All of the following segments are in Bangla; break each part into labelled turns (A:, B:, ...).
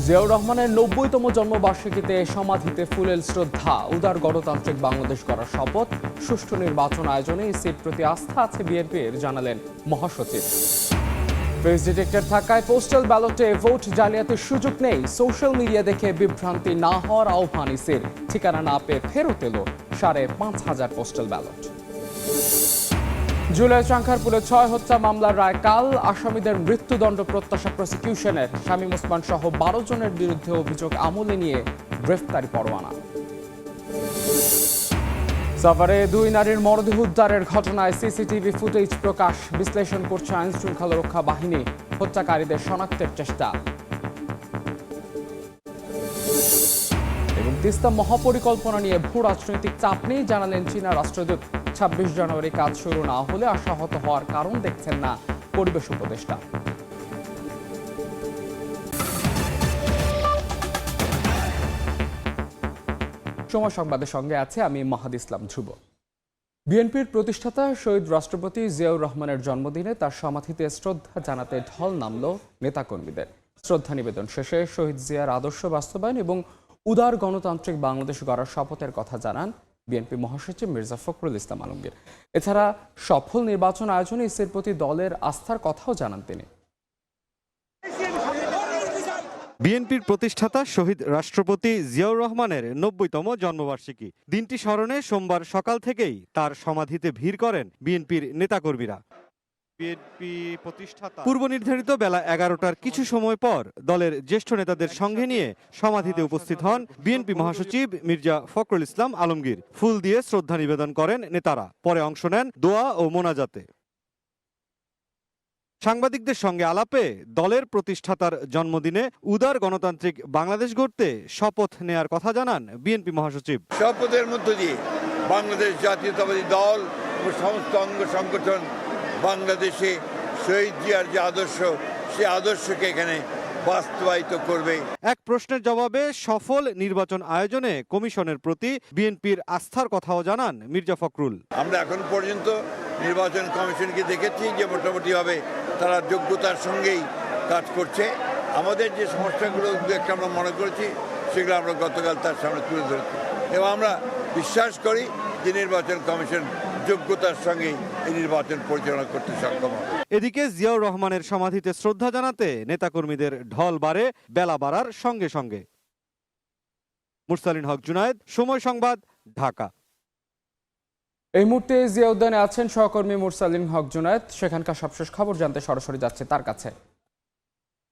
A: জিয়াউর রহমানের ৯০তম জন্মবার্ষিকীতে সমাধিতে ফুলেল শ্রদ্ধা, উদার গণতান্ত্রিক বাংলাদেশ গড়ার শপথ, সুষ্ঠু নির্বাচন আয়োজনে ইসির প্রতি আস্থা আছে বিএনপির, জানালেন মহাসচিব। ফেস ডিটেক্টর থাকায় পোস্টাল ব্যালটে ভোট জালিয়াতির সুযোগ নেই, সোশ্যাল মিডিয়া দেখে বিভ্রান্তি না হওয়ার আহ্বান ইসির। ঠিকানা না পেয়ে ফেরত এলো ৫,৫০০ পোস্টাল ব্যালট। জুলাই চাঙ্খারপুরে ৬ হত্যা মামলার রায় কাল, আসামিদের মৃত্যুদণ্ড প্রত্যাশা প্রসিকিউশনের। শামীম ওসমান সহ ১২ জনের বিরুদ্ধে অভিযোগ আমলে নিয়ে গ্রেফতারি পরোয়ানা। সাভারে ২ নারীর মরদেহ উদ্ধারের ঘটনায় সিসিটিভি ফুটেজ প্রকাশ, বিশ্লেষণ করছে আইন শৃঙ্খলা রক্ষা বাহিনী, হত্যাকারীদের শনাক্তের চেষ্টা। এবং তিস্তা মহাপরিকল্পনা নিয়ে ভূ রাজনৈতিক চাপ নেই, জানালেন চীনা রাষ্ট্রদূত। ২৬ জানুয়ারি কাজ শুরু না হলে আশাহত হওয়ার কারণ দেখছেন না পরিবেশ উপদেষ্টা। সময় সংবাদের সঙ্গে আছে আমি মাহাদ ইসলাম ধ্রুব। বিএনপির প্রতিষ্ঠাতা শহীদ রাষ্ট্রপতি জিয়াউর রহমানের জন্মদিনে তার সমাধিতে শ্রদ্ধা জানাতে ঢল নামল নেতাকর্মীদের। শ্রদ্ধা নিবেদন শেষে শহীদ জিয়ার আদর্শ বাস্তবায়ন এবং উদার গণতান্ত্রিক বাংলাদেশ গড়ার শপথের কথা জানান বিএনপি মহাসচিব মির্জা ফখরুল ইসলাম আলমগীর। এছাড়া সফল নির্বাচন আয়োজনে ইসির প্রতি দলের আস্থার কথাও জানান তিনি।
B: বিএনপির প্রতিষ্ঠাতা শহীদ রাষ্ট্রপতি জিয়াউর রহমানের ৯০তম জন্মবার্ষিকী দিনটি স্মরণে সোমবার সকাল থেকেই তার সমাধিতে ভিড় করেন বিএনপির নেতাকর্মীরা। বিএনপি প্রতিষ্ঠাতা পূর্ব নির্ধারিত বেলা ১১টার কিছু সময় পর দলের জ্যেষ্ঠ নেতাদের সঙ্গে নিয়ে সমাধিতে উপস্থিত হন বিএনপি মহাসচিব মির্জা ফখরুল ইসলাম আলমগীর। ফুল দিয়ে শ্রদ্ধা নিবেদন করেন নেতারা, পরে অংশ নেন দোয়া ও মোনাজাতে। সাংবাদিকদের সঙ্গে আলাপে দলের প্রতিষ্ঠাতার জন্মদিনে উদার গণতান্ত্রিক বাংলাদেশ গড়তে শপথ নেয়ার কথা জানান বিএনপি মহাসচিব।
C: শপথের মধ্য দিয়ে বাংলাদেশ জাতীয়তাবাদী দল ও সমস্ত অঙ্গ সংগঠন বাংলাদেশে শহীদ জিয়ার যে আদর্শ, সে আদর্শকে এখানে বাস্তবায়িত করবে।
B: এক প্রশ্নের জবাবে সফল নির্বাচন আয়োজনে কমিশনের প্রতি বিএনপির আস্থার কথাও জানান মির্জা ফখরুল।
C: আমরা এখন পর্যন্ত নির্বাচন কমিশনকে দেখেছি যে মোটামুটিভাবে তারা যোগ্যতার সঙ্গেই কাজ করছে। আমাদের যে সমস্যাগুলো একটা আমরা মনে করেছি, সেগুলো আমরা গতকাল তার সামনে তুলে ধরেছি এবং আমরা বিশ্বাস করি যে নির্বাচন কমিশন যোগ্যতার সঙ্গে এই নির্বাচন পরিচালনা করতে সক্ষম হবে।
B: এদিকে জিয়াউর রহমানের সমাধিতে শ্রদ্ধা জানাতে নেতাকর্মীদের ঢল বাড়ে বেলা বাড়ার সঙ্গে সঙ্গে। মুরসালিন হক জুনায়েদ, সময় সংবাদ, ঢাকা।
A: এই মুহূর্তে জিয়া উদ্যানে আছেন সহকর্মী মুরসালিন হক জুনায়েদ, সেখানকার সবশেষ খবর জানতে সরাসরি যাচ্ছে তার কাছে।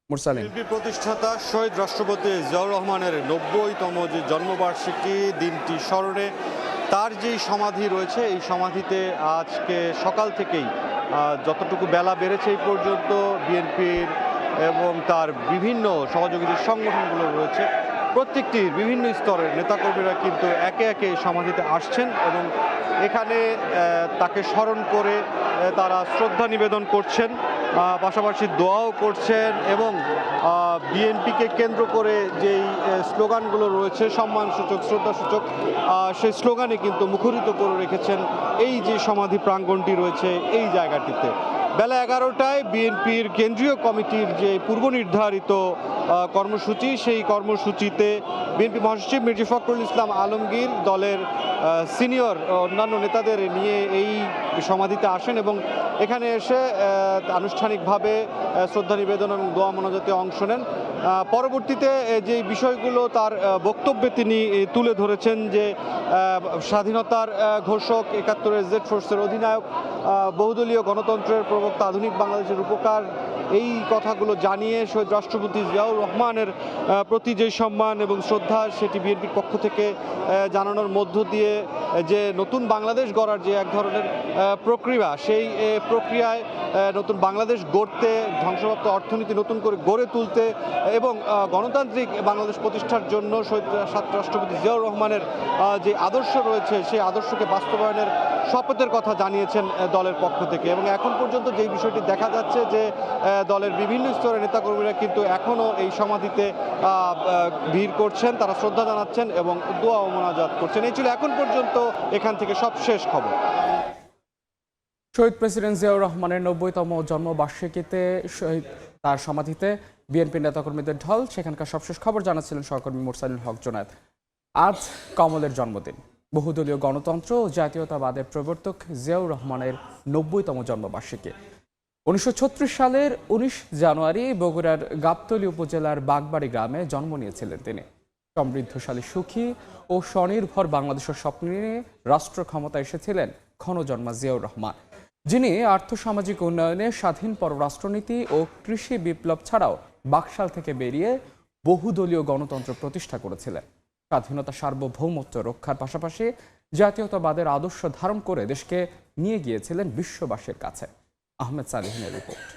A: মুরসালিন।
B: বিএনপি প্রতিষ্ঠাতা শহীদ রাষ্ট্রপতি জিয়াউর রহমানের ৯০তম যে জন্মবার্ষিকী দিনটি স্মরণে তার যেই সমাধি রয়েছে, এই সমাধিতে আজকে সকাল থেকেই যতটুকু বেলা বেড়েছে এই পর্যন্ত বিএনপির এবং তার বিভিন্ন সহযোগী সংগঠনগুলো রয়েছে, প্রত্যেকটির বিভিন্ন স্তরের নেতাকর্মীরা কিন্তু একে একে সমাধিতে আসছেন এবং এখানে তাকে স্মরণ করে তারা শ্রদ্ধা নিবেদন করছেন, পাশাপাশি দোয়াও করছেন এবং বিএনপিকে কেন্দ্র করে যেই স্লোগানগুলো রয়েছে সম্মানসূচক, শ্রদ্ধাসূচক, সেই স্লোগানে কিন্তু মুখরিত করে রেখেছেন এই যে সমাধি প্রাঙ্গণটি রয়েছে এই জায়গাটিতে। বেলা ১১টায় বিএনপির কেন্দ্রীয় কমিটির যে পূর্ব নির্ধারিত কর্মসূচি, সেই কর্মসূচিতে বিএনপি মহাসচিব মির্জা ফখরুল ইসলাম আলমগীর দলের সিনিয়র অন্যান্য নেতাদের নিয়ে এই সমাধিতে আসেন এবং এখানে এসে আনুষ্ঠানিকভাবে শ্রদ্ধা নিবেদন এবং দোয়া মোনাজাতে অংশ নেন। পরবর্তীতে যে বিষয়গুলো তার বক্তব্যে তিনি তুলে ধরেছেন যে স্বাধীনতার ঘোষক, ৭১-এর জেড ফোর্সের অধিনায়ক, বহুদলীয় গণতন্ত্রের প্রবক্তা, আধুনিক বাংলাদেশের রূপকার, এই কথাগুলো জানিয়ে শহীদ রাষ্ট্রপতি জিয়াউর রহমানের প্রতি যে সম্মান এবং শ্রদ্ধা সেটি বিএনপির পক্ষ থেকে জানানোর মধ্য দিয়ে যে নতুন বাংলাদেশ গড়ার যে এক ধরনের প্রক্রিয়া, সেই প্রক্রিয়ায় নতুন বাংলাদেশ গড়তে, ধ্বংসপ্রাপ্ত অর্থনীতি নতুন করে গড়ে তুলতে এবং গণতান্ত্রিক বাংলাদেশ প্রতিষ্ঠার জন্য শহীদ রাষ্ট্রপতি জিয়াউর রহমানের যে আদর্শ রয়েছে সেই আদর্শকে বাস্তবায়নের শপথের কথা জানিয়েছেন দলের পক্ষ থেকে। এবং এখন পর্যন্ত যেই বিষয়টি দেখা যাচ্ছে যে দলের বিভিন্ন স্তরের নেতাকর্মীরা কিন্তু এখনও এই সমাধিতে ভিড় করছেন, তারা শ্রদ্ধা জানাচ্ছেন এবং দোয়া ও মোনাজাত করছেন। এই ছিল এখন পর্যন্ত এখান থেকে সবশেষ খবর।
A: শহীদ প্রেসিডেন্ট জিয়াউর রহমানের ৯০তম জন্মবার্ষিকীতে তার সমাধিতে বিএনপি নেতাকর্মীদের ঢল, সেখানকার সবশেষ খবর জানাচ্ছিলেন সহকর্মী মুরসালিন হক জোনায়েদ। আজ কমলের জন্মদিন। বহুদলীয় গণতন্ত্র ও জাতীয়তাবাদের প্রবর্তক জিয়াউর রহমানের ৯০তম জন্মবার্ষিকী। ১৯৩৬ সালের ১৯ জানুয়ারি বগুড়ার গাবতলী উপজেলার বাগবাড়ি গ্রামে জন্ম নিয়েছিলেন তিনি। সমৃদ্ধশালী, সুখী ও স্বনির্ভর বাংলাদেশের স্বপ্ন নিয়ে রাষ্ট্র ক্ষমতায় এসেছিলেন ক্ষণজন্মা জিয়াউর রহমান, যিনি আর্থসামাজিক উন্নয়নে স্বাধীন পররাষ্ট্রনীতি ও কৃষি বিপ্লব ছাড়াও বাকশাল থেকে বেরিয়ে বহুদলীয় গণতন্ত্র প্রতিষ্ঠা করেছিলেন। স্বাধীনতা, সার্বভৌমত্ব রক্ষার পাশাপাশি জাতীয়তাবাদের আদর্শ ধারণ করে দেশকে নিয়ে গিয়েছিলেন বিশ্ববাসীর কাছে। আহমেদ সালেহিনের রিপোর্ট।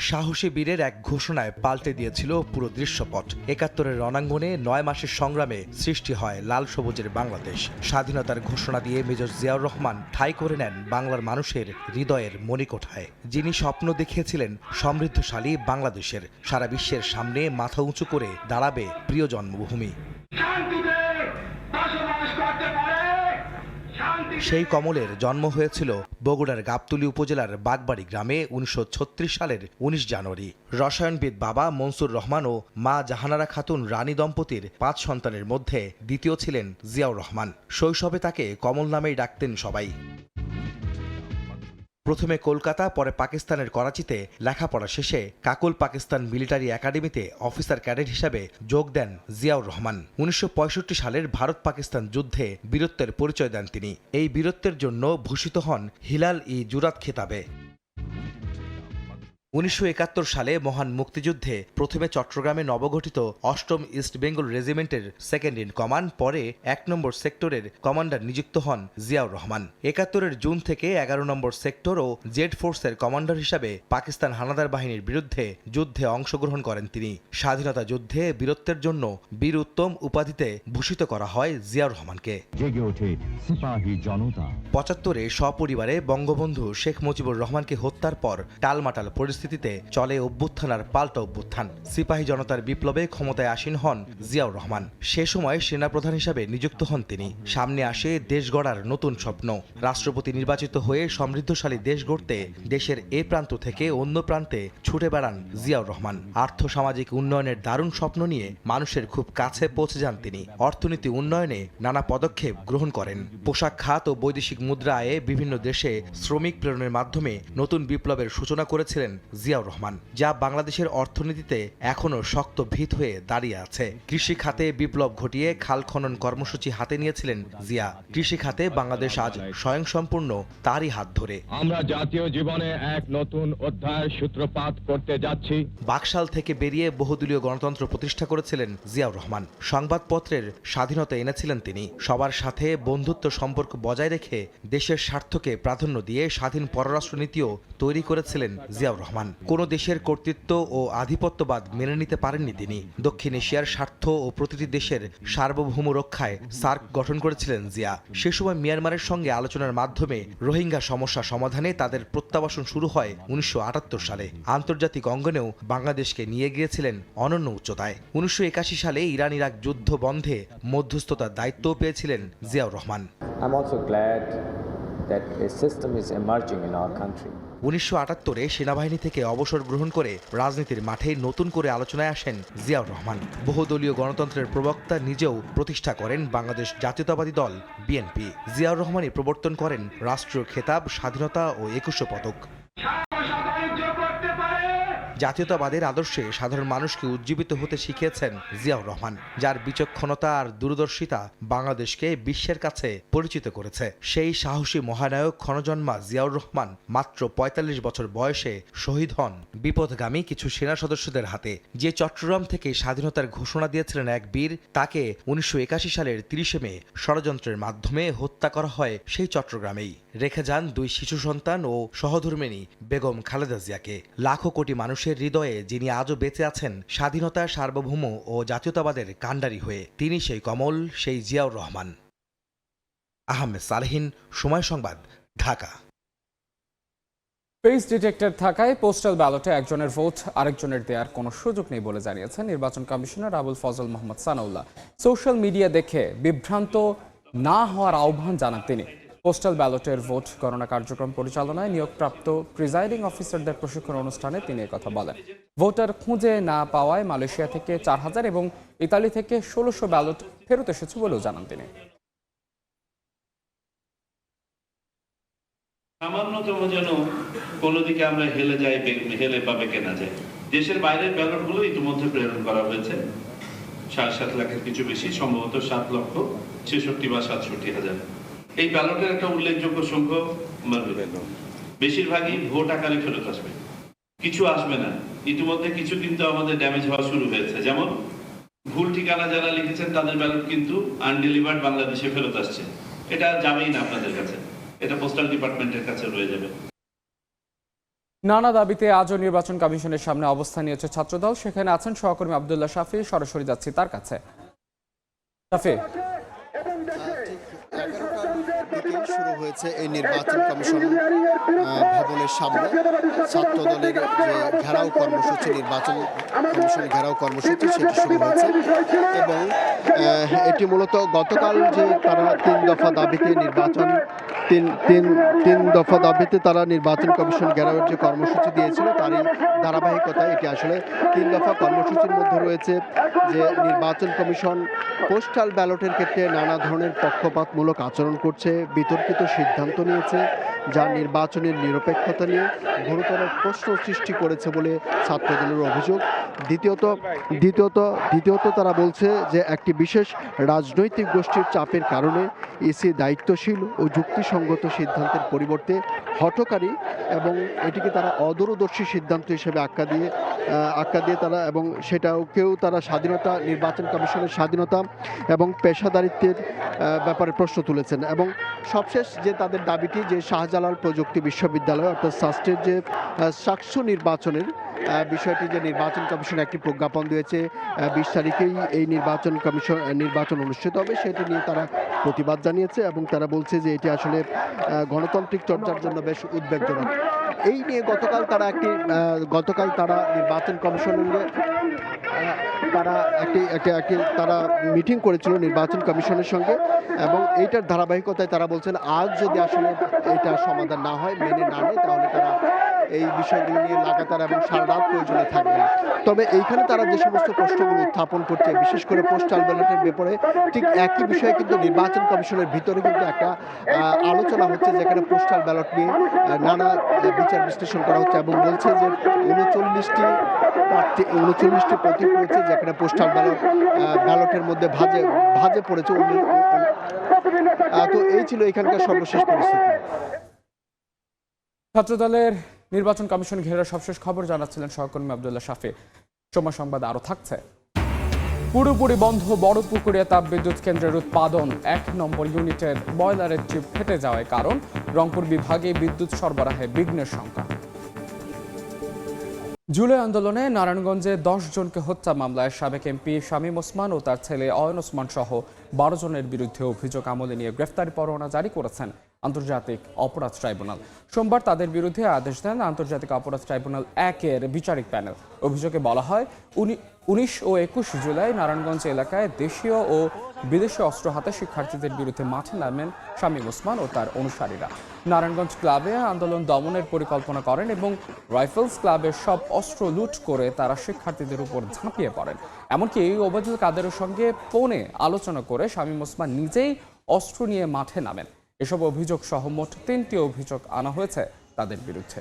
D: সাহসী বীরের এক ঘোষণায় পাল্টে দিয়েছিল পুরো দৃশ্যপট। ৭১-এর রণাঙ্গনে ৯ মাসের সংগ্রামে সৃষ্টি হয় লাল সবুজের বাংলাদেশ। স্বাধীনতার ঘোষণা দিয়ে মেজর জিয়াউর রহমান ঠাঁই করে নেন বাংলার মানুষের হৃদয়ের মণিকোঠায়। যিনি স্বপ্ন দেখিয়েছিলেন সমৃদ্ধশালী বাংলাদেশের, সারা বিশ্বের সামনে মাথা উঁচু করে দাঁড়াবে প্রিয় জন্মভূমি। সেই কমলের জন্ম হয়েছিল বগুড়ার গাবতলী উপজেলার বাগবাড়ি গ্রামে ১৯৩৬ সালের ১৯ জানুয়ারি। রসায়নবিদ বাবা মনসুর রহমান ও মা জাহানারা খাতুন রানী দম্পতির ৫ সন্তানের মধ্যে দ্বিতীয় ছিলেন জিয়াউর রহমান। শৈশবে তাকে কমল নামেই ডাকতেন সবাই। প্রথমে কলকাতা, পরে পাকিস্তানের করাচিতে লেখাপড়া শেষে কাকুল পাকিস্তান মিলিটারি একাডেমিতে অফিসার ক্যাডেট হিসাবে যোগ দেন জিয়াউর রহমান। ১৯৬৫ সালের ভারত পাকিস্তান যুদ্ধে বীরত্বের পরিচয় দেন তিনি। এই বীরত্বের জন্য ভূষিত হন হিলাল-ই জুরাত খেতাবে। ১৯৭১ সালে মহান মুক্তিযুদ্ধে প্রথমে চট্টগ্রামে নবগঠিত ৮ম ইস্ট বেঙ্গল রেজিমেন্টের সেকেন্ড ইন কমান্ড, পরে ১ নম্বর সেক্টরের কমান্ডার নিযুক্ত হন জিয়াউর রহমান। ৭১-এর জুন থেকে ১১ নম্বর সেক্টর ও জেড ফোর্সের কমান্ডার হিসাবে পাকিস্তান হানাদার বাহিনীর বিরুদ্ধে যুদ্ধে অংশগ্রহণ করেন তিনি। স্বাধীনতা যুদ্ধে বীরত্বের জন্য বীর উত্তম উপাধিতে ভূষিত করা হয় জিয়াউর রহমানকে। ৭৫-এ সপরিবারে বঙ্গবন্ধু শেখ মুজিবুর রহমানকে হত্যার পর টালমাটাল পরিস্থিতিতে চলে অভ্যুত্থান আর পাল্টা অভ্যুত্থান। সিপাহী জনতার বিপ্লবে ক্ষমতায় আসীন হন জিয়াউর রহমান। সে সময় সেনাপ্রধান হিসাবে নিযুক্ত হন তিনি। সামনে আসে দেশ গড়ার নতুন স্বপ্ন। রাষ্ট্রপতি নির্বাচিত হয়ে সমৃদ্ধশালী দেশ গড়তে দেশের এ প্রান্ত থেকে অন্য প্রান্তে ছুটে বেড়ান জিয়াউর রহমান। আর্থসামাজিক উন্নয়নের দারুণ স্বপ্ন নিয়ে মানুষের খুব কাছে পৌঁছে যান তিনি। অর্থনীতি উন্নয়নে নানা পদক্ষেপ গ্রহণ করেন। পোশাক খাত ও বৈদেশিক মুদ্রা আয়ে বিভিন্ন দেশে শ্রমিক প্রেরণের মাধ্যমে নতুন বিপ্লবের সূচনা করেছিলেন জিয়াউর রহমান, যা বাংলাদেশের অর্থনীতিতে এখনও শক্ত ভিত হয়ে দাঁড়িয়ে আছে। কৃষি খাতে বিপ্লব ঘটিয়ে খাল খনন কর্মসূচি হাতে নিয়েছিলেন জিয়া। কৃষি খাতে বাংলাদেশ আজ স্বয়ংসম্পূর্ণ তারই হাত ধরে।
E: আমরা জাতীয় জীবনে এক নতুন অধ্যায়ের সূত্রপাত করতে যাচ্ছি।
D: বাকশাল থেকে বেরিয়ে বহুদলীয় গণতন্ত্র প্রতিষ্ঠা করেছিলেন জিয়াউর রহমান। সংবাদপত্রের স্বাধীনতা এনেছিলেন তিনি। সবার সাথে বন্ধুত্ব সম্পর্ক বজায় রেখে দেশের স্বার্থকে প্রাধান্য দিয়ে স্বাধীন পররাষ্ট্রনীতিও তৈরি করেছিলেন জিয়াউর রহমান। কোন দেশের কর্তৃত্ব ও আধিপত্যবাদ মেনে নিতে পারেননি তিনি। দক্ষিণ এশিয়ার স্বার্থ ও প্রতিটি দেশের সার্বভৌম রক্ষায় সার্ক গঠন করেছিলেন জিয়া। সে সময় মিয়ানমারের সঙ্গে আলোচনার মাধ্যমে রোহিঙ্গা সমস্যা সমাধানে তাদের প্রত্যাবাসন শুরু হয় ১৯৭৮ সালে। আন্তর্জাতিক অঙ্গনেও বাংলাদেশকে নিয়ে গিয়েছিলেন অনন্য উচ্চতায়। ১৯৮১ সালে ইরান ইরাক যুদ্ধ বন্ধে মধ্যস্থতার দায়িত্বও পেয়েছিলেন Ziaur Rahman.
F: I'm also glad that a system is emerging in our country.
D: ১৯৭৮-এ সেনাবাহিনী থেকে অবসর গ্রহণ করে রাজনীতির মাঠে নতুন করে আলোচনায় আসেন জিয়াউর রহমান। বহুদলীয় গণতন্ত্রের প্রবক্তা, নিজেও প্রতিষ্ঠা করেন বাংলাদেশ জাতীয়তাবাদী দল বিএনপি। জিয়াউর রহমানই প্রবর্তন করেন রাষ্ট্রীয় খেতাব, স্বাধীনতা ও ২১ পদক। জাতীয়তাবাদের আদর্শে সাধারণ মানুষকে উজ্জীবিত হতে শিখিয়েছেন জিয়াউর রহমান, যার বিচক্ষণতা আর দূরদর্শিতা বাংলাদেশকে বিশ্বের কাছে পরিচিত করেছে। সেই সাহসী মহানায়ক ক্ষণজন্মা জিয়াউর রহমান মাত্র ৪৫ বছর বয়সে শহীদ হন বিপথগামী কিছু সেনা সদস্যদের হাতে। যে চট্টগ্রাম থেকে স্বাধীনতার ঘোষণা দিয়েছিলেন এক বীর, তাকে ১৯৮১ সালের ৩০ মে ষড়যন্ত্রের মাধ্যমে হত্যা করা হয় সেই চট্টগ্রামেই। রেখে যান ২ শিশু সন্তান ও সহধর্মিণী বেগম খালেদা জিয়াকে। লাখো কোটি মানুষের হৃদয়ে যিনি আজও বেঁচে আছেন স্বাধীনতা, সার্বভৌম ও জাতীয়তাবাদের কাণ্ডারি হয়ে, তিনি সেই কমল, সেই জিয়াউর রহমান। আহমেদ সালেহিন, সময় সংবাদ, ঢাকা।
A: ফেস ডিটেক্টর থাকায় পোস্টাল ব্যালটে একজনের ভোট আরেকজনের দেওয়ার কোনো সুযোগ নেই বলে জানিয়েছেন নির্বাচন commissioner Abul Fazal Mohammad Sanaullah. Social media দেখে বিভ্রান্ত না হওয়ার আহ্বান জানান তিনি। পোস্টাল ব্যালটের ভোট গণনা কার্যক্রম পরিচালনায় নিয়োগপ্রাপ্ত প্রিজাইডিং অফিসারদের প্রশিক্ষণ অনুষ্ঠানে তিনি একথা বলেন। ভোটার খুঁজে না পাওয়ায় মালয়েশিয়া থেকে 4,000 এবং ইতালি থেকে 1,600 ব্যালট ফেরত এসেছে বলেও জানান তিনি।
G: সামান্যতম যেন কোনো দিকে আমরা হেলে বা বেঁকে না যায়। দেশের বাইরের ব্যালটগুলো ইতিমধ্যে প্রেরণ করা হয়েছে 7.5 লাখের কিছু বেশি, সম্ভবত 7,66,000 বা 67,000। এই ব্যালটের একটা উল্লেখযোগ্য সংখ্যক বেশিরভাগই ভোট আকারে ফেরত আসবে, কিছু আসবে না। ইতিমধ্যে কিছু কিন্তু আমাদের ড্যামেজ হওয়া শুরু হয়েছে, যেমন ভুল ঠিকানা যারা লিখেছেন তাদের ব্যালট কিন্তু আনডেলিভার্ড বাংলাদেশে ফেরত আসছে। এটা যাবেই না আপনাদের কাছে, এটা পোস্টাল ডিপার্টমেন্টের কাছে রয়ে যাবে।
A: নানা দাবিতে আজও নির্বাচন কমিশনের সামনে অবস্থান নিয়েছে ছাত্রদল। সেখানে আছেন সহকর্মী আব্দুল্লাহ শাফি। সরাসরি যাচ্ছি তার কাছে। শাফি,
H: শুরু হয়েছে এই নির্বাচন কমিশন ভবনের সামনে ছাত্র দলের যে ঘেরাও কর্মসূচি, নির্বাচন কমিশনের ঘেরাও কর্মসূচি, সেটি শুরু হয়েছে এবং এটি মূলত গতকাল যে তারা তিন দফা দাবিতে তারা নির্বাচন কমিশন ঘেরাওয়ের যে কর্মসূচি দিয়েছিল তারই ধারাবাহিকতায় এটি আসলে 3 দফা কর্মসূচির মধ্যে রয়েছে যে নির্বাচন কমিশন পোস্টাল ব্যালটের ক্ষেত্রে নানা ধরনের পক্ষপাতমূলক আচরণ করছে, বিতর্কিত সিদ্ধান্ত নিয়েছে, যা নির্বাচনের নিরপেক্ষতা নিয়ে গুরুতর প্রশ্ন সৃষ্টি করেছে বলে ছাত্রদলের অভিযোগ। দ্বিতীয়ত তারা বলছে যে একটি বিশেষ রাজনৈতিক গোষ্ঠীর চাপের কারণে ইসি দায়িত্বশীল ও যুক্তিসঙ্গত সিদ্ধান্তের পরিবর্তে হঠকারী এবং এটিকে তারা অদূরদর্শী সিদ্ধান্ত হিসেবে আখ্যা দিয়ে তারা এবং সেটাকেও তারা স্বাধীনতা, নির্বাচন কমিশনের স্বাধীনতা এবং পেশাদারিত্বের ব্যাপারে প্রশ্ন তুলেছেন। এবং সবশেষ যে তাদের দাবিটি যে শাহজালাল প্রযুক্তি বিশ্ববিদ্যালয় অর্থাৎ সাস্টের যে সাকসু নির্বাচনের বিষয়টি, যে নির্বাচন কমিশন একটি প্রজ্ঞাপন দিয়েছে 20 তারিখেই এই নির্বাচন অনুষ্ঠিত হবে, সেটি নিয়ে তারা প্রতিবাদ জানিয়েছে এবং তারা বলছে যে এটি আসলে গণতান্ত্রিক চর্চার জন্য বেশ উদ্বেগজনক। এই নিয়ে গতকাল তারা নির্বাচন কমিশনের তারা মিটিং করেছিল নির্বাচন কমিশনের সঙ্গে এবং এইটার ধারাবাহিকতায় তারা বলছেন আজ যদি আসলে এটা সমাধান না হয়, মেনে না নেয়, তাহলে তারা এই বিষয়গুলো নিয়ে লাগাতার এবং সারা রাত প্রয়োজনে থাকবে। তবে এইখানে তারা যে সমস্ত প্রশ্নগুলো উত্থাপন করছে, বিশেষ করে পোস্টাল ব্যালটের ব্যাপারে, ঠিক একই বিষয়ে কিন্তু নির্বাচন কমিশনের ভিতরে কিন্তু একটা আলোচনা হচ্ছে, যেখানে পোস্টাল ব্যালট নিয়ে নানা বিচার বিশ্লেষণ করা হচ্ছে এবং বলছে যে 39টি প্রতীক রয়েছে, যেখানে পোস্টাল ব্যালটের মধ্যে ভাজে পড়েছে। তো এই ছিল এখানকার সর্বশেষ পরিস্থিতি।
A: ছাত্রদলের নির্বাচন কমিশন ঘেরার সবশেষ খবর জানাচ্ছিলেন সহকর্মী আব্দুল্লাহ শাফি। সময় সংবাদ আরও থাকছে। পুরোপুরি বন্ধ বড়পুকুরিয়া তাপবিদ্যুৎ কেন্দ্রের উৎপাদন 1 নম্বর ইউনিটের বয়লারের চিপ ফেটে যাওয়ার কারণ রংপুর বিভাগে বিদ্যুৎ সরবরাহে বিঘ্নের শঙ্কা। জুলাই আন্দোলনে নারায়ণগঞ্জে 10 জনকে হত্যা মামলায় সাবেক এমপি শামীম ওসমান ও তার ছেলে অয়ন ওসমান সহ 12 জনের বিরুদ্ধে অভিযোগ আমলে নিয়ে গ্রেফতারি পরোয়ানা জারি করেছেন আন্তর্জাতিক অপরাধ ট্রাইব্যুনাল। সোমবার তাদের বিরুদ্ধে আদেশ দেন আন্তর্জাতিক অপরাধ ট্রাইব্যুনাল 1-এর বিচারিক প্যানেল। অভিযোগে বলা হয় 19 ও 21 জুলাই নারায়ণগঞ্জ এলাকায় দেশীয় ও বিদেশি অস্ত্র হাতে শিক্ষার্থীদের বিরুদ্ধে মাঠে নামেন শামীম ওসমান ও তার অনুসারীরা। নারায়ণগঞ্জ ক্লাবে আন্দোলন দমনের পরিকল্পনা করেন এবং রাইফেলস ক্লাবের সব অস্ত্র লুট করে তারা শিক্ষার্থীদের উপর ঝাঁপিয়ে পড়েন। এমনকি ওবায়দুল কাদেরের সঙ্গে ফোনে আলোচনা করে শামীম ওসমান নিজেই অস্ত্র নিয়ে মাঠে নামেন। এসব অভিযোগ সহ মোট 3টি অভিযোগ আনা হয়েছে তাদের বিরুদ্ধে।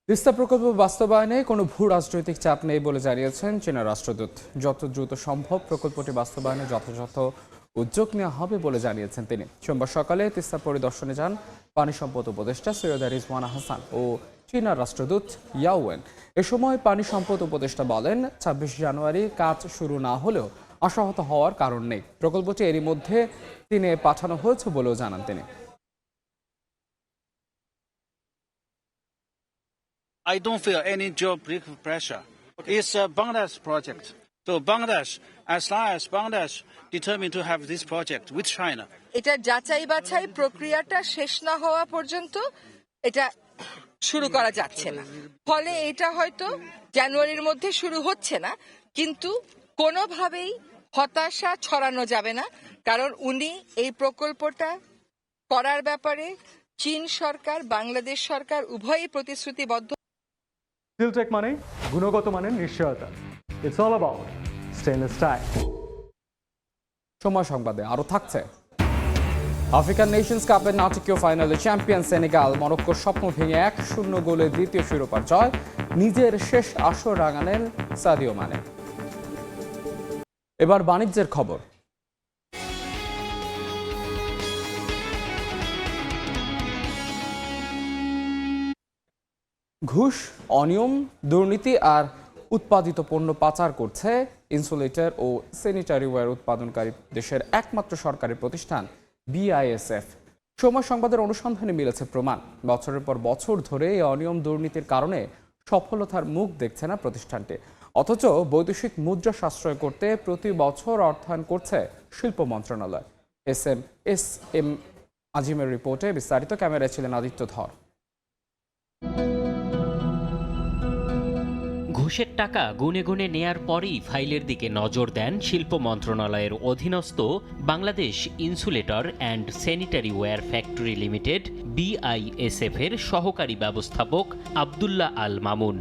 A: তিস্তা প্রকল্প বাস্তবায়নে কোনো ভূ রাজনৈতিক চাপ নেই বলে জানিয়েছেন চীনের রাষ্ট্রদূত। যত দ্রুত সম্ভব প্রকল্পটি বাস্তবায়নে যথাযথ উদ্যোগ নেওয়া হবে বলে জানিয়েছেন তিনি। সোমবার সকালে তিস্তা পরিদর্শনে যান পানি সম্পদ উপদেষ্টা সৈয়দা রিজওয়ানা হাসান ও চীনা রাষ্ট্রদূত ইয়াওয়েন। এ সময় পানি সম্পদ উপদেষ্টা বলেন, 26 জানুয়ারি কাজ শুরু না হলেও আশাহত হওয়ার কারণ নেই। প্রকল্পটি এরই মধ্যে চীনে পাঠানো হয়েছে বলেও জানান তিনি।
I: I don't feel any geopolitical pressure. It's a Bangladesh project. So Bangladesh, as long as Bangladesh determined to have this project with China.
J: এটা যাচাই বাছাই প্রক্রিয়াটা শেষ না হওয়া পর্যন্ত এটা শুরু করা যাচ্ছে না। ফলে এটা হয়তো জানুয়ারির মধ্যে শুরু হচ্ছে না, কিন্তু কোনোভাবেই হতাশা ছড়ানো যাবে না, কারণ উনি এই প্রকল্পটা করার ব্যাপারে চীন সরকার, বাংলাদেশ সরকার উভয়ই প্রতিশ্রুতিবদ্ধ।
K: স্টিলটেক মানে গুণগত মানের নিশ্চয়তা। It's all about stainless style.
A: সময় সংবাদে আরও থাকছে, আফ্রিকান নেশনস কাপের নাটকীয় ফাইনালে চ্যাম্পিয়ন সেনেগাল মরক্কোর স্বপ্ন ভেঙে 1-0 গোলে দ্বিতীয় শিরোপার জয়, নিজের শেষ আসর রাঙালেন সাদিও মানে। এবার বাণিজ্যের খবর। ঘুষ, অনিয়ম, দুর্নীতি আর উৎপাদিত পণ্য পাচার করছে ইনসুলেটর ও স্যানিটারি ওয়্যার উৎপাদনকারী দেশের একমাত্র সরকারি প্রতিষ্ঠান বিআইএসএফ। সময় সংবাদের অনুসন্ধানে মিলেছে প্রমাণ, বছরের পর বছর ধরে এই অনিয়ম দুর্নীতির কারণে সফলতার মুখ দেখছে না প্রতিষ্ঠানটি। অথচ বৈদেশিক মুদ্রা সাশ্রয় করতে প্রতি বছর অর্থায়ন করছে শিল্প মন্ত্রণালয়। এস এম আজিমের রিপোর্টে বিস্তারিত। ক্যামেরায় ছিলেন আদিত্য ধর।
L: ঘুষের টাকা গুনে গুনে নেয়ার পরই ফাইলের দিকে নজর দেন শিল্প মন্ত্রণালয়ের অধীনস্থ Bangladesh insulator and sanitary ware factory limited BISF এর সহকারী ব্যবস্থাপক আব্দুল্লাহ আল মামুন।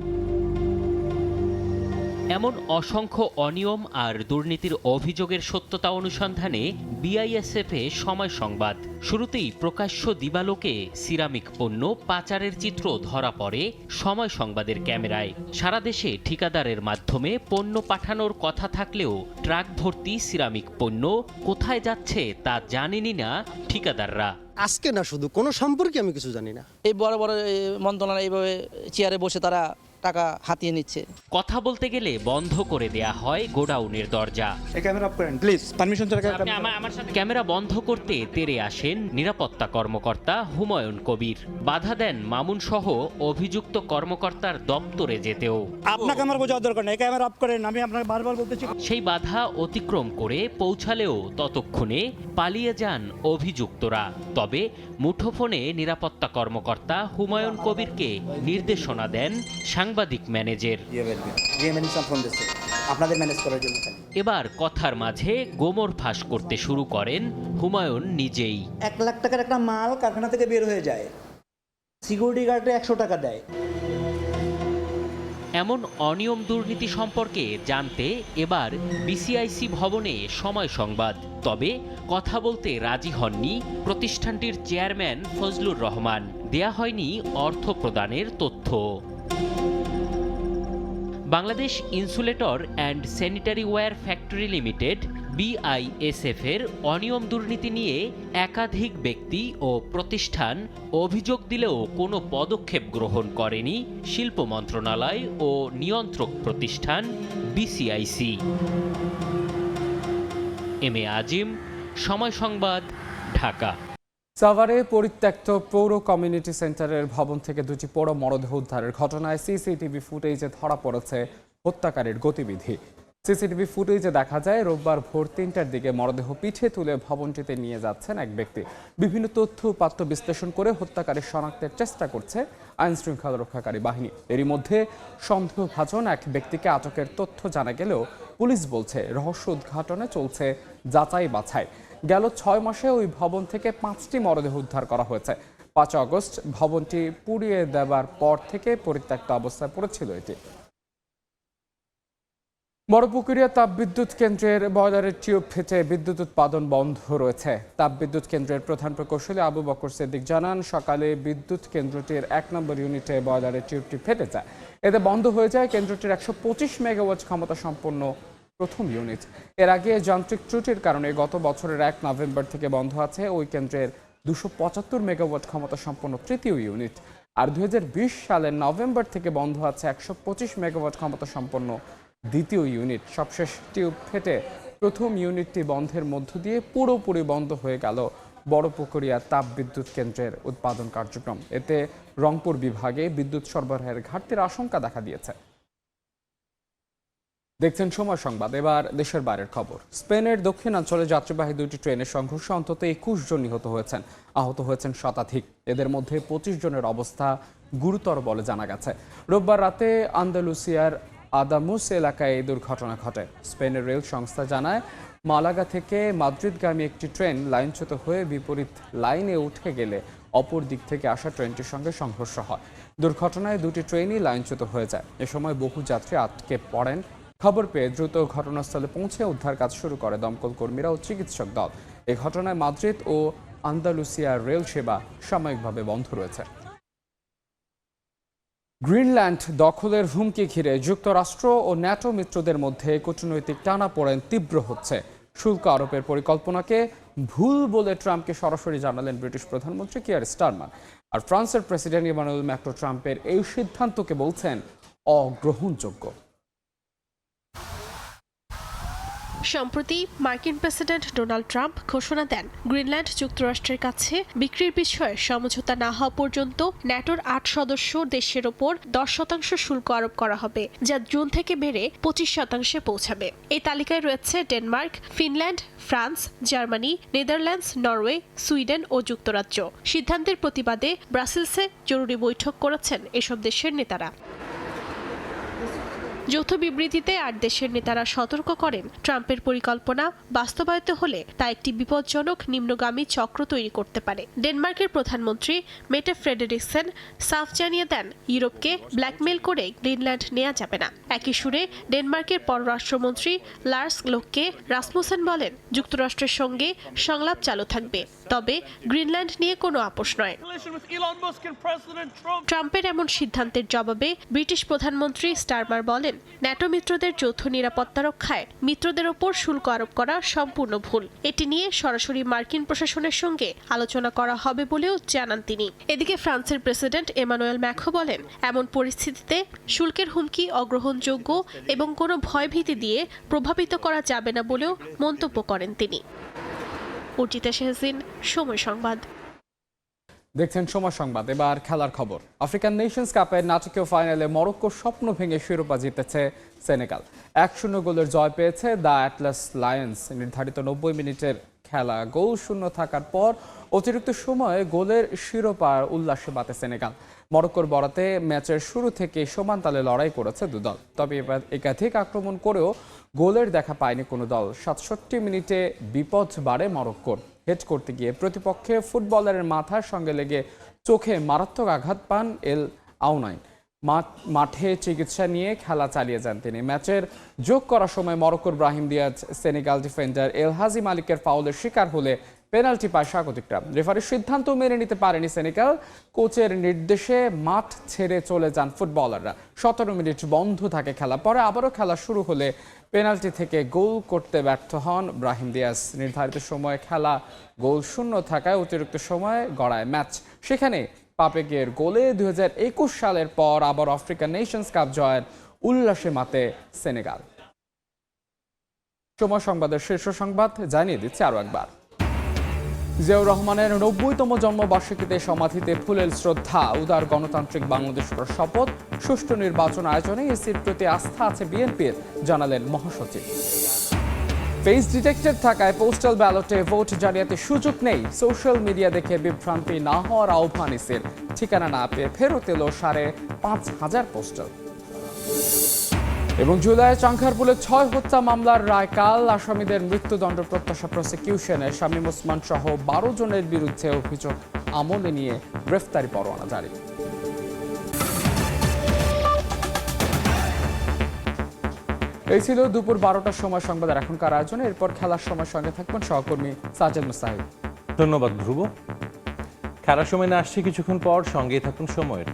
L: এমন অসংখ্য অনিয়ম আর দুর্নীতির অভিযোগের সত্যতা অনুসন্ধানে বিআইএসএফে সময় সংবাদ। শুরুতেই প্রকাশ্য দিবালোকে সিরামিক পণ্য পাচারের চিত্র ধরা পড়ে সময় সংবাদের ক্যামেরায়। সারা দেশে ঠিকাদারের মাধ্যমে পণ্য পাঠানোর কথা থাকলেও ট্রাক ভর্তি সিরামিক পণ্য কোথায় যাচ্ছে তা জানেনই না ঠিকাদাররা।
M: আজকে না, শুধু কোনো সম্পর্কে আমি কিছু জানি না। এই বড় বড় মন্ত্রণালয় এইভাবে চেয়ারে বসে তারা টাকা হাতিয়ে নিচ্ছে।
L: কথা বলতে গেলে বন্ধ করে দেয়া হয় গোডাউনের দরজা।
M: ক্যামেরা অফ করেন প্লিজ, পারমিশন ছাড়া।
L: আমার সাথে ক্যামেরা বন্ধ করতে তেড়ে আসেন নিরাপত্তা কর্মকর্তা হুমায়ুন কবির। বাধা দেন মামুন সহ অভিযুক্ত কর্মকর্তার দপ্তরে যেতেও।
M: আপনাকে আমার বোঝার দরকার নেই, ক্যামেরা অফ করেন, আমি আপনাকে বারবার বলতেছি।
L: সেই বাধা অতিক্রম করে পৌঁছালেও ততক্ষণে পালিয়ে যান অভিযুক্তরা। তবে মুঠোফোনে নিরাপত্তা কর্মকর্তা হুমায়ুন কবিরকে নির্দেশনা দেন সাংবাদিক ম্যানেজার। এবার কথার মাঝে গোমর ফাঁস করতে শুরু করেন হুমায়ুন নিজেই।
M: 1 লাখ টাকার একটা মাল কারখানা থেকে বের হয়ে যায়, সিকিউরিটি গার্ডে 100 টাকা দেয়।
L: এমন অনিয়ম দুর্নীতি সম্পর্কে জানতে এবার বিসিআইসি ভবনে সময় সংবাদ। তবে কথা বলতে রাজি হননি প্রতিষ্ঠানটির চেয়ারম্যান ফজলুর রহমান। দেয়া হয়নি অর্থ প্রদানের তথ্য। Bangladesh insulator and sanitary ware factory limited BISF এর অনিয়ম দুর্নীতি নিয়ে একাধিক ব্যক্তি ও প্রতিষ্ঠান অভিযোগ দিলেও কোনো পদক্ষেপ গ্রহণ করেনি শিল্প মন্ত্রণালয় ও নিয়ন্ত্রক প্রতিষ্ঠান বিসিআইসি। এম এ আজিম, সময় সংবাদ, ঢাকা।
A: সাভারে পরিত্যক্ত পৌর কমিউনিটি সেন্টারের ভবন থেকে 2টি পোড়া মরদেহ উদ্ধারের ঘটনায় সিসিটিভি ফুটেজে ধরা পড়েছে হত্যাকারীর গতিবিধি। সিসিটিভি ফুটেজে দেখা যায় রোববার ভোর 3টার দিকে মরদেহ পিঠে তুলে ভবনটিতে নিয়ে যাচ্ছেন এক ব্যক্তি। বিভিন্ন তথ্য উপাত্ত বিশ্লেষণ করে হত্যাকারী শনাক্তের চেষ্টা করছে আইন শৃঙ্খলা রক্ষাকারী বাহিনী। এরই মধ্যে সন্দেহভাজন এক ব্যক্তিকে আটকের তথ্য জানা গেলেও পুলিশ বলছে রহস্য উদ্ঘাটনে চলছে যাচাই বাছাই। গেল 6 মাসে ওই ভবন থেকে 5টি মরদেহ উদ্ধার করা হয়েছে। 5 আগস্ট ভবনটি পুড়িয়ে দেবার পর থেকে পরিত্যক্ত অবস্থায় পড়েছিল এটি। বড়পুকুরিয়া তাপবিদ্যুৎ কেন্দ্রের বয়লারের টিউব ফেটে বিদ্যুৎ উৎপাদন বন্ধ রয়েছে। তাপবিদ্যুৎ কেন্দ্রের প্রধান প্রকৌশলী আবু বকর সিদ্দিক জানান, সকালে বিদ্যুৎ কেন্দ্রটির 1 নম্বর ইউনিটে বয়লারের টিউবটি ফেটে যায়। এতে বন্ধ হয়ে যায় কেন্দ্রটির 125 মেগাওয়াট ক্ষমতা সম্পন্ন প্রথম ইউনিট। এর আগে যান্ত্রিক ত্রুটির কারণে গত বছরের 1 নভেম্বর থেকে বন্ধ আছে ওই কেন্দ্রের 275 মেগাওয়াট ক্ষমতা সম্পন্ন তৃতীয় ইউনিট। আর 2020 সালের নভেম্বর থেকে বন্ধ আছে 125 মেগাওয়াট ক্ষমতা সম্পন্ন দ্বিতীয় ইউনিট। সবশেষ টিউব ফেটে প্রথম ইউনিটটি বন্ধের মধ্য দিয়ে পুরোপুরি বন্ধ হয়ে গেল বড়পুকুরিয়া তাপবিদ্যুৎ কেন্দ্রের উৎপাদন কার্যক্রম। এতে রংপুর বিভাগে বিদ্যুৎ সরবরাহের ঘাটতির আশঙ্কা দেখা দিয়েছে। দেখছেন সময় সংবাদ। এবার দেশের বাইরের খবর। স্পেনের দক্ষিণাঞ্চলে যাত্রীবাহী 2টি ট্রেনের সংঘর্ষে অন্তত 21 জন নিহত হয়েছেন, আহত হয়েছেন শতাধিক। এদের মধ্যে 25 জনের অবস্থা গুরুতর বলে জানা গেছে। রোববার রাতে আন্দালুসিয়ার আদামুস এলাকায় এই দুর্ঘটনা ঘটে। স্পেনের রেল সংস্থা জানায় মালাগা থেকে মাদ্রিদগামী একটি ট্রেন লাইনচ্যুত হয়ে বিপরীত লাইনে উঠে গেলে অপর দিক থেকে আসা ট্রেনটির সঙ্গে সংঘর্ষ হয়। দুর্ঘটনায় দুটি ট্রেনই লাইনচ্যুত হয়ে যায়। এ সময় বহু যাত্রী আটকে পড়েন। খবর পেয়ে দ্রুত ঘটনাস্থলে পৌঁছে উদ্ধার কাজ শুরু করে দমকল কর্মীরা ও চিকিৎসক দল। এই ঘটনায় মাদ্রিদ ও আন্দালুসিয়ার রেল সেবা সাময়িকভাবে বন্ধ রয়েছে। গ্রিনল্যান্ড দখলের হুমকি ঘিরে যুক্তরাষ্ট্র ও ন্যাটো মিত্রদের মধ্যে কূটনৈতিক টানাপোড়েন তীব্র হচ্ছে। শুল্ক আরোপের পরিকল্পনাকে ভুল বলে ট্রাম্পকে সরাসরি জানালেন ব্রিটিশ প্রধানমন্ত্রী কিয়ার স্টারমার। আর ফ্রান্সের প্রেসিডেন্ট ইমানুয়েল ম্যাক্রো ট্রাম্পের এই সিদ্ধান্তকে বলছেন অগ্রহণযোগ্য।
N: সম্প্রতি মার্কিন প্রেসিডেন্ট ডোনাল্ড ট্রাম্প ঘোষণা দেন গ্রিনল্যান্ড যুক্তরাষ্ট্রের কাছে বিক্রির বিষয়ে সমঝোতা না হওয়া পর্যন্ত ন্যাটোর 8 সদস্য দেশের ওপর 10% শুল্ক আরোপ করা হবে, যা জুন থেকে বেড়ে 25% পৌঁছাবে। এই তালিকায় রয়েছে Denmark, Finland, France, Germany, Netherlands, Norway, Sweden ও যুক্তরাজ্য। সিদ্ধান্তের প্রতিবাদে ব্রাসেলসে জরুরি বৈঠক করেছেন এসব দেশের নেতারা। যৌথ বিবৃতিতে 8 দেশের নেতারা সতর্ক করেন, ট্রাম্পের পরিকল্পনা বাস্তবায়িত হলে তা একটি বিপজ্জনক নিম্নগামী চক্র তৈরি করতে পারে। ডেনমার্কের প্রধানমন্ত্রী মেটে ফ্রেডেরিকসেন সাফ জানিয়ে দেন, ইউরোপকে ব্ল্যাকমেল করে গ্রিনল্যান্ড নেওয়া যাবে না। একই সুরে ডেনমার্কের পররাষ্ট্রমন্ত্রী লার্স লোককে রাসমুসেন বলেন, যুক্তরাষ্ট্রের সঙ্গে সংলাপ চালু থাকবে, তবে গ্রিনল্যান্ড নিয়ে কোনো আপোষ নয়। ট্রাম্পের এমন সিদ্ধান্তের জবাবে ব্রিটিশ প্রধানমন্ত্রী স্টারমার বলেন, ন্যাটো মিত্রদের যৌথ নিরাপত্তা রক্ষায় মিত্রদের ওপর শুল্ক আরোপ করা সম্পূর্ণ ভুল। এটি নিয়ে সরাসরি মার্কিন প্রশাসনের সঙ্গে আলোচনা করা হবে বলেও জানান তিনি। এদিকে ফ্রান্সের প্রেসিডেন্ট এমানুয়েল ম্যাক্রো বলেন, এমন পরিস্থিতিতে শুল্কের হুমকি অগ্রহণযোগ্য এবং কোনো ভয়ভীতি দিয়ে প্রভাবিত করা যাবে না বলেও মন্তব্য করেন তিনি। অর্জিতা শেহজিন, সময় সংবাদ।
A: দেখছেন সময় সংবাদ। এবার খেলার খবর। আফ্রিকান নেশনস কাপের নাটকীয় ফাইনালে মরক্কোর স্বপ্ন ভেঙে শিরোপা জিতেছে সেনেগাল। 1-0 গোলের জয় পেয়েছে দ্য অ্যাটলাস লায়ন্স। নির্ধারিত 90 মিনিটের খেলা গোল শূন্য থাকার পর অতিরিক্ত সময়ে গোলের শিরোপার উল্লাসে মাতে সেনেগাল। মরক্কোর বরাতে ম্যাচের শুরু থেকে সমান তালে লড়াই করেছে দুদল, তবে এবার একাধিক আক্রমণ করেও গোলের দেখা পায়নি কোনো দল। 67 মিনিটে বিপদ বাড়ে মরক্কোর। হেড করতে গিয়ে প্রতিপক্ষে ফুটবলারের মাথার সঙ্গে লেগে চোখে মারাত্মক আঘাত পান এল আউনাইন। মাঠে চিকিৎসা নিয়ে খেলা চালিয়ে যান তিনি। ম্যাচের যোগ করার সময় মরক্কোর ব্রাহিম দিয়াজ সেনেগাল ডিফেন্ডার এল হাজি মালিকের ফাউলের শিকার হলে পেনাল্টি পায় স্বাগতিকরা। রেফারির সিদ্ধান্ত মেনে নিতে পারেনি সেনেগাল। কোচের নির্দেশে মাঠ ছেড়ে চলে যান ফুটবলাররা। 17 মিনিট বন্ধ থাকে খেলা। পরে আবারও খেলা শুরু হলে পেনাল্টি থেকে গোল করতে ব্যর্থ হন ব্রাহিম দিয়াজ। নির্ধারিত সময়ে খেলা গোল শূন্য থাকায় অতিরিক্ত সময়ে গড়ায় ম্যাচ। সেখানে পাপেগের গোলে 2021 সালের পর আবার আফ্রিকান নেশনস কাপ জয়ের উল্লাসে মাতে সেনেগাল। সময় সংবাদের শীর্ষ সংবাদ জানিয়ে দিচ্ছে আরও একবার। জিয়াউর রহমানের 90তম জন্মবার্ষিকীতে সমাধিতে ফুলেল শ্রদ্ধা। উদার গণতান্ত্রিক বাংলাদেশ করার শপথ। সুষ্ঠু নির্বাচন আয়োজনে ইসির প্রতি আস্থা আছে বিএনপির, জানালেন মহাসচিব। ফেস ডিটেক্টেড থাকায় পোস্টাল ব্যালটে ভোট জালিয়াতির সুযোগ নেই। সোশ্যাল মিডিয়া দেখে বিভ্রান্তি না হওয়ার আহ্বান ইসির। ঠিকানা না পেয়ে ফেরত এলো 5,500 পোস্টাল। এবং জুলাই চাংখারপুলের 6 হত্যা মামলার রায় কাল। আসামিদের মৃত্যুদণ্ড প্রত্যাশা প্রসিকিউশনে। শামীম ওসমান সহ 12 জনের বিরুদ্ধে অভিযোগ আমলে নিয়ে গ্রেফতারি পরোয়ানা জারি। এই ছিল দুপুর 12টার সময় সংবাদের এখনকার আয়োজনে। এরপর খেলার সময় সঙ্গে থাকবেন সহকর্মী সাজেদ মুস্তাহিদ।
O: ধন্যবাদ ধ্রুব। খেলার সময় না আসছে কিছুক্ষণ পর, সঙ্গেই থাকুন সময়ের।